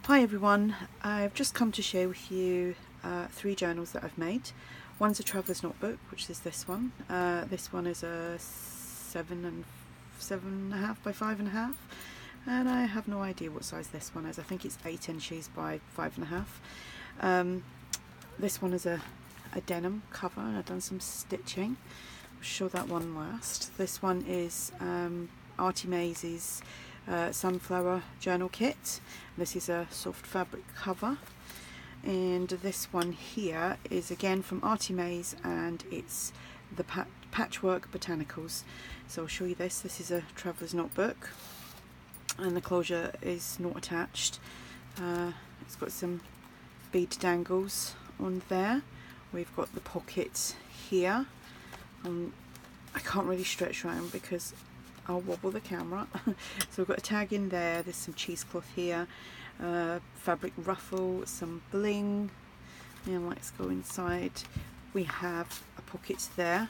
Hi everyone, I've just come to share with you 3 journals that I've made. One's a traveller's notebook, which is this one. This one is a 7.5 by 5.5, and I have no idea what size this one is. I think it's 8 inches by 5.5. This one is a denim cover, and I've done some stitching. I'll show that one last. This one is Artie Maze's sunflower journal kit. This is a soft fabric cover, and this one here is again from Artie Maze, and it's the Patchwork Botanicals. So I'll show you this. This is a traveller's notebook, and the closure is not attached. It's got some bead dangles on there. We've got the pocket here. I can't really stretch around because I'll wobble the camera. So we've got a tag in there, there's some cheesecloth here, fabric ruffle, some bling, and let's go inside. We have a pocket there,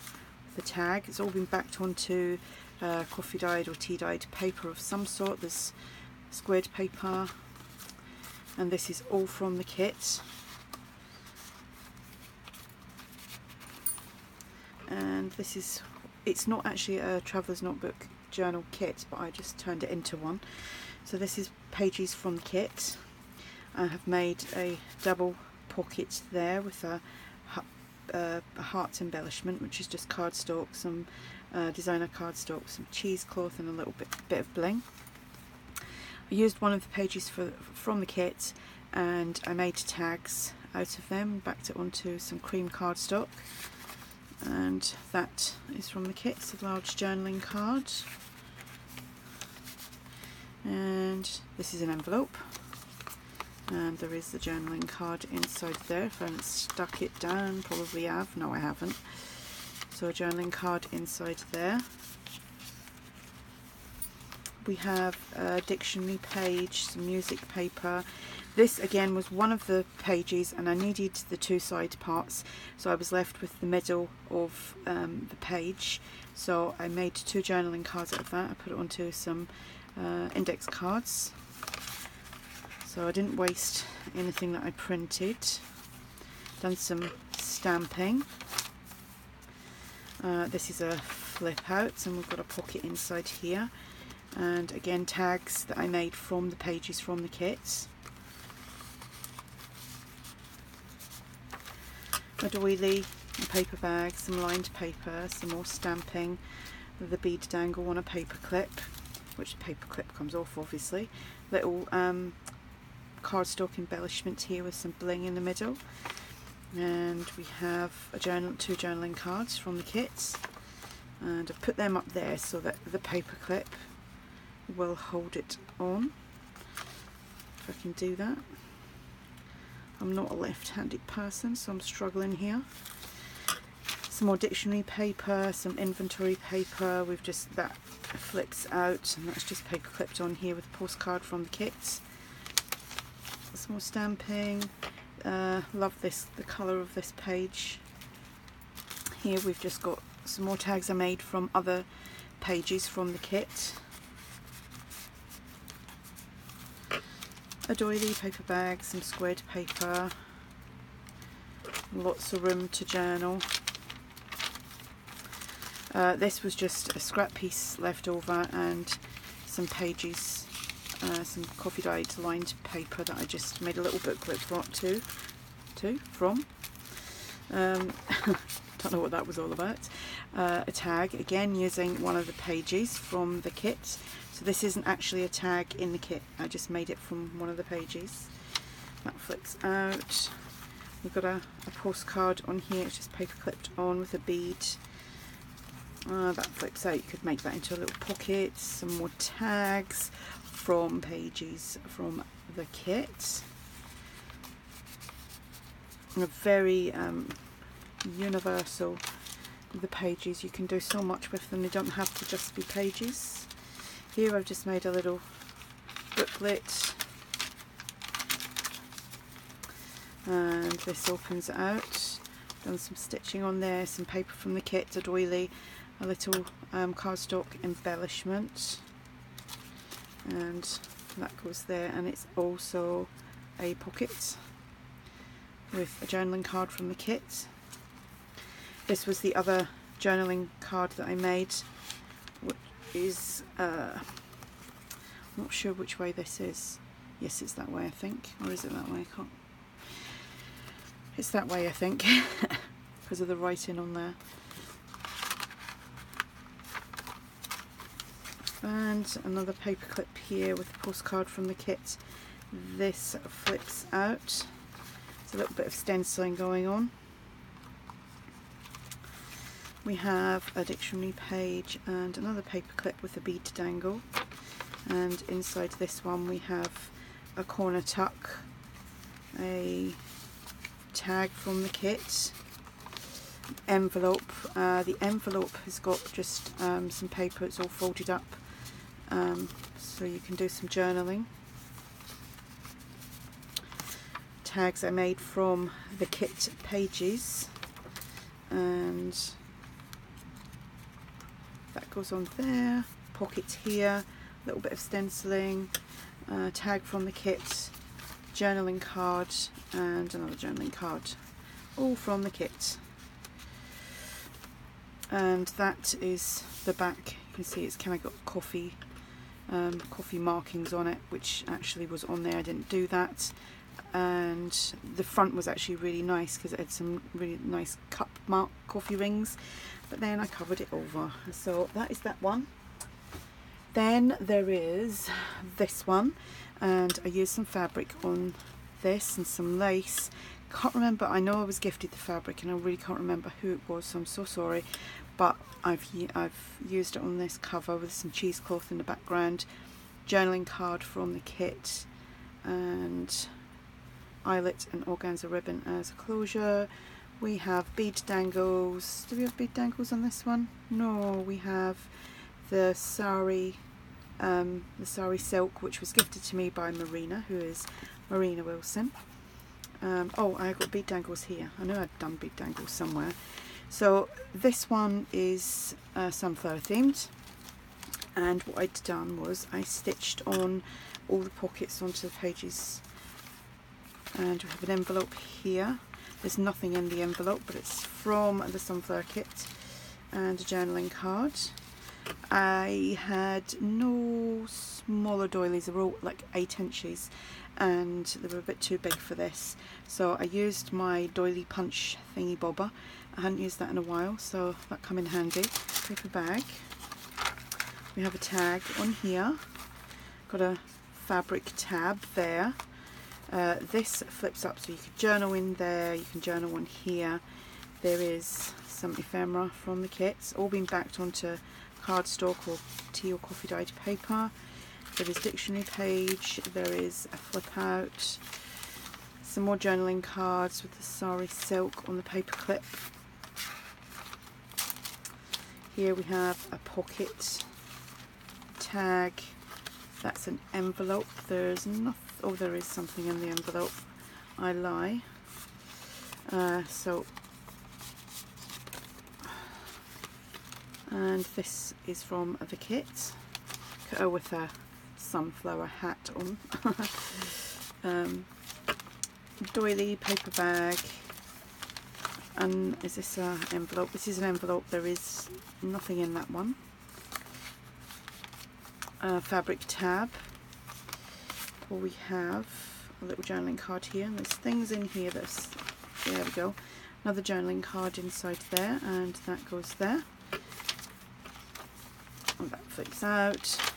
the tag. It's all been backed onto coffee dyed or tea dyed paper of some sort. There's squared paper, and this is all from the kit. And this is, it's not actually a traveller's notebook journal kit, but I just turned it into one. So this is pages from the kit. I have made a double pocket there with a heart embellishment, which is just cardstock, some designer cardstock, some cheesecloth, and a little bit of bling. I used one of the pages from the kit, and I made tags out of them, backed it onto some cream cardstock. And that is from the kit. It's a large journaling card, and this is an envelope, and there is the journaling card inside there. If I haven't stuck it down, probably have. No, I haven't. So a journaling card inside there. We have a dictionary page, some music paper. This again was one of the pages, and I needed the 2 side parts, so I was left with the middle of the page. So I made 2 journaling cards out of that. I put it onto some index cards, so I didn't waste anything that I printed. Done some stamping. This is a flip out, and we've got a pocket inside here, and again tags that I made from the pages from the kit. A doily, a paper bag, some lined paper, some more stamping, the bead dangle on a paper clip, which the paper clip comes off obviously. Little cardstock embellishment here with some bling in the middle, and we have a 2 journaling cards from the kit, and I've put them up there so that the paper clip will hold it on, if I can do that. I'm not a left-handed person, so I'm struggling here. Some more dictionary paper, some inventory paper. We've just, that flips out, and that's just paper clipped on here with a postcard from the kit. Some more stamping. Love this, the colour of this page. Here we've just got some more tags I made from other pages from the kit. A doily, paper bag, some squared paper, lots of room to journal. This was just a scrap piece left over, and some pages, some coffee dyed lined paper that I just made a little booklet from. Don't know what that was all about. A tag, again using one of the pages from the kit. So this isn't actually a tag in the kit, I just made it from one of the pages. That flips out. We've got a postcard on here, it's just paper clipped on with a bead. That flips out, you could make that into a little pocket. Some more tags from pages from the kit. And a very universal, the pages, you can do so much with them, they don't have to just be pages. Here I've just made a little booklet, and this opens out. Done some stitching on there, some paper from the kit, a doily, a little cardstock embellishment, and that goes there, and it's also a pocket with a journaling card from the kit. This was the other journaling card that I made, which is, I'm not sure which way this is. Yes, it's that way, I think. Or is it that way? I can't. It's that way, I think, because of the writing on there. And another paper clip here with a postcard from the kit. This flips out. There's a little bit of stenciling going on. We have a dictionary page and another paper clip with a bead dangle. And inside this one we have a corner tuck, a tag from the kit, envelope. The envelope has got just some paper, it's all folded up, so you can do some journaling. Tags I made from the kit pages, and that goes on there. Pockets here, a little bit of stenciling, tag from the kit, journaling card, and another journaling card, all from the kit. And that is the back. You can see it's kind of got coffee markings on it, which actually was on there. I didn't do that. And the front was actually really nice because it had some really nice cup mark coffee rings, but then I covered it over. So that is that one. Then there is this one, and I used some fabric on this and some lace. Can't remember, I know I was gifted the fabric and I really can't remember who it was, so I'm so sorry, but I've used it on this cover with some cheesecloth in the background, journaling card from the kit, and eyelet and organza ribbon as a closure. We have bead dangles. Do we have bead dangles on this one? No, we have the sari silk, which was gifted to me by Marina, who is Marina Wilson. Oh, I got bead dangles here. I know I've done bead dangles somewhere. So this one is sunflower themed, and what I'd done was I stitched on all the pockets onto the pages, and we have an envelope here. There's nothing in the envelope, but it's from the sunflower kit, and a journaling card. I had no smaller doilies, they were all like 8 inches, and they were a bit too big for this, so I used my doily punch thingy bobber. I hadn't used that in a while, so that come in handy. Paper bag. We have a tag on here, got a fabric tab there. This flips up so you can journal in there, you can journal on here. There is some ephemera from the kits, all been backed onto cardstock or tea or coffee dyed paper. There is dictionary page, there is a flip out, some more journaling cards with the sari silk on the paper clip. Here we have a pocket tag, that's an envelope. There's nothing, oh there is something in the envelope, I lie. And this is from the kit, with a sunflower hat on. Doily, paper bag, and is this an envelope? This is an envelope, there is nothing in that one. Fabric tab. We have a little journaling card here, and there's things in here that's, there we go, another journaling card inside there, and that goes there. And that flips out,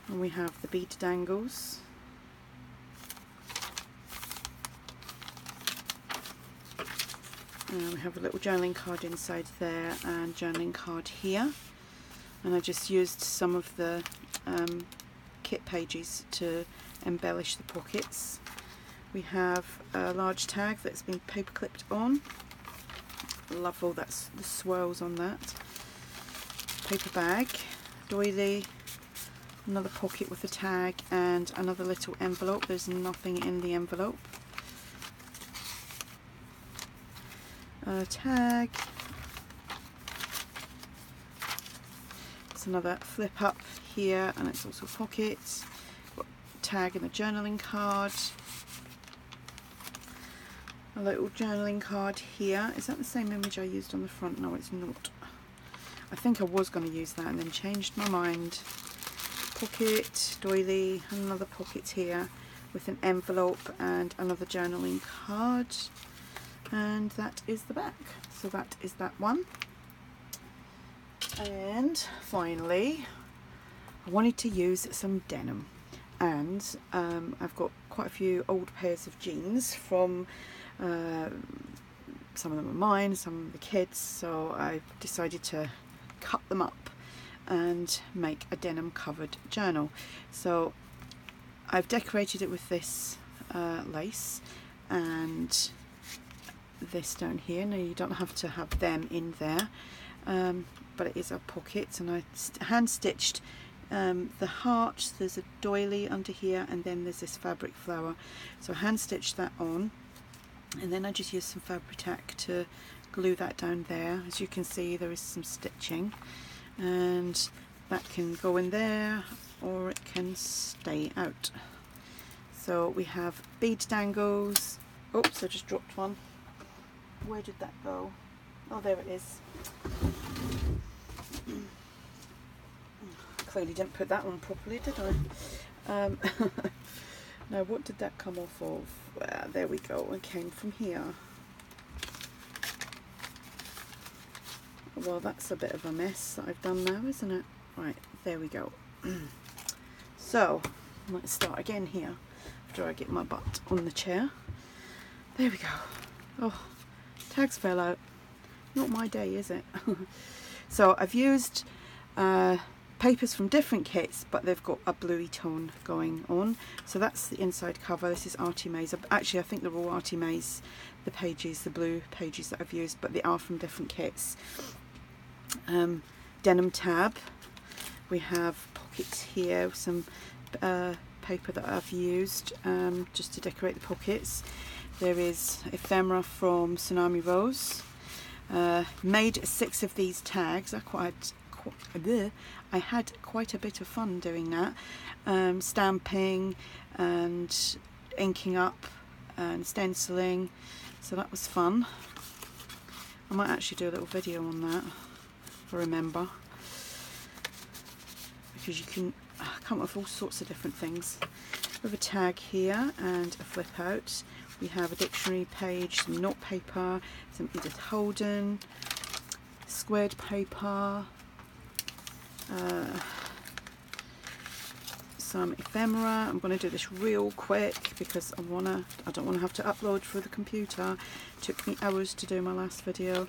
and we have the bead dangles, and we have a little journaling card inside there and journaling card here, and I just used some of the kit pages to embellish the pockets. We have a large tag that's been paper clipped on. Love all that, the swirls on that. Paper bag, doily, another pocket with a tag, and another little envelope. There's nothing in the envelope. Tag. It's another flip up here, and it's also pockets. Got tag and a journaling card. A little journaling card here. Is that the same image I used on the front? No, it's not. I think I was going to use that and then changed my mind. Pocket, doily, and another pocket here with an envelope and another journaling card. And that is the back. So that is that one. And finally, I wanted to use some denim. And I've got quite a few old pairs of jeans from some of them are mine, some of the kids, so I decided to cut them up and make a denim covered journal. So I've decorated it with this lace and this down here. Now you don't have to have them in there, but it is a pocket, and I hand stitched the heart. There's a doily under here, and then there's this fabric flower, so I hand stitched that on, and then I just used some fabric tack to glue that down there. As you can see, there is some stitching, and that can go in there or it can stay out. So we have bead dangles. Oops, I just dropped one. Where did that go? Oh, there it is. Clearly didn't put that on properly, did I? Now, what did that come off of? There we go. It came from here. Well, that's a bit of a mess that I've done now, isn't it? Right, there we go. So, let's start again here after I get my butt on the chair. There we go. Oh, tags fell out. Not my day, is it? So I've used papers from different kits, but they've got a bluey tone going on. So that's the inside cover. This is Artie May's. Actually, I think they're all Artie May's, the pages, the blue pages that I've used, but they are from different kits. Denim tab. We have pockets here, some paper that I've used just to decorate the pockets. There is ephemera from Tsunami Rose. Made 6 of these tags. I had quite a bit of fun doing that, stamping and inking up and stenciling, so that was fun. I might actually do a little video on that if I remember, because you can come up with all sorts of different things. We have a tag here and a flip out. We have a dictionary page, some note paper, some Edith Holden, squared paper, some ephemera. I'm going to do this real quick because I don't want to have to upload through the computer. It took me hours to do my last video.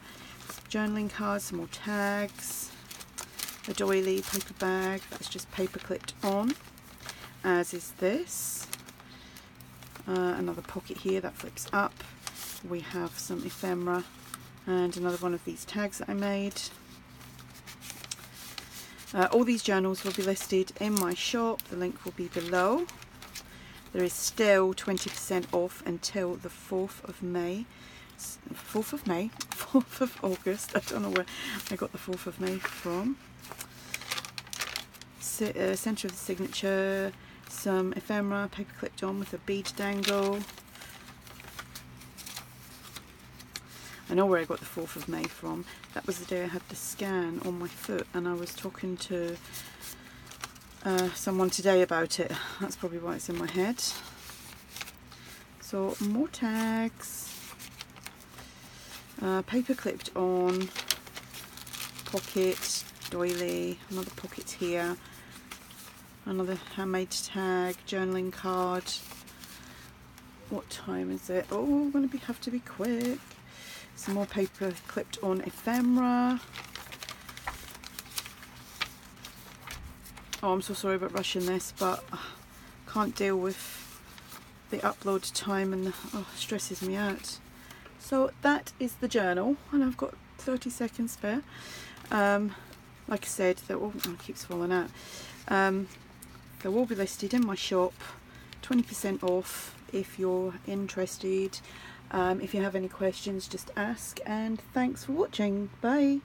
Some journaling cards, some more tags, a doily paper bag that's just paper clipped on, as is this. Another pocket here that flips up. We have some ephemera and another one of these tags that I made. All these journals will be listed in my shop. The link will be below. There is still 20% off until the 4th of May. 4th of May? 4th of August. I don't know where I got the 4th of May from. Centre of the signature. Some ephemera, paper clipped on with a bead dangle. I know where I got the 4th of May from. That was the day I had the scan on my foot, and I was talking to someone today about it. That's probably why it's in my head. So more tags, paper clipped on, pocket, doily, another pocket here, another handmade tag, journaling card. What time is it? Oh, I'm going to have to be quick. Some more paper clipped on ephemera. Oh, I'm so sorry about rushing this, but I can't deal with the upload time, and stresses me out. So that is the journal, and I've got 30 seconds spare. Like I said, it keeps falling out. They will be listed in my shop, 20% off if you're interested. If you have any questions, just ask, and thanks for watching. Bye.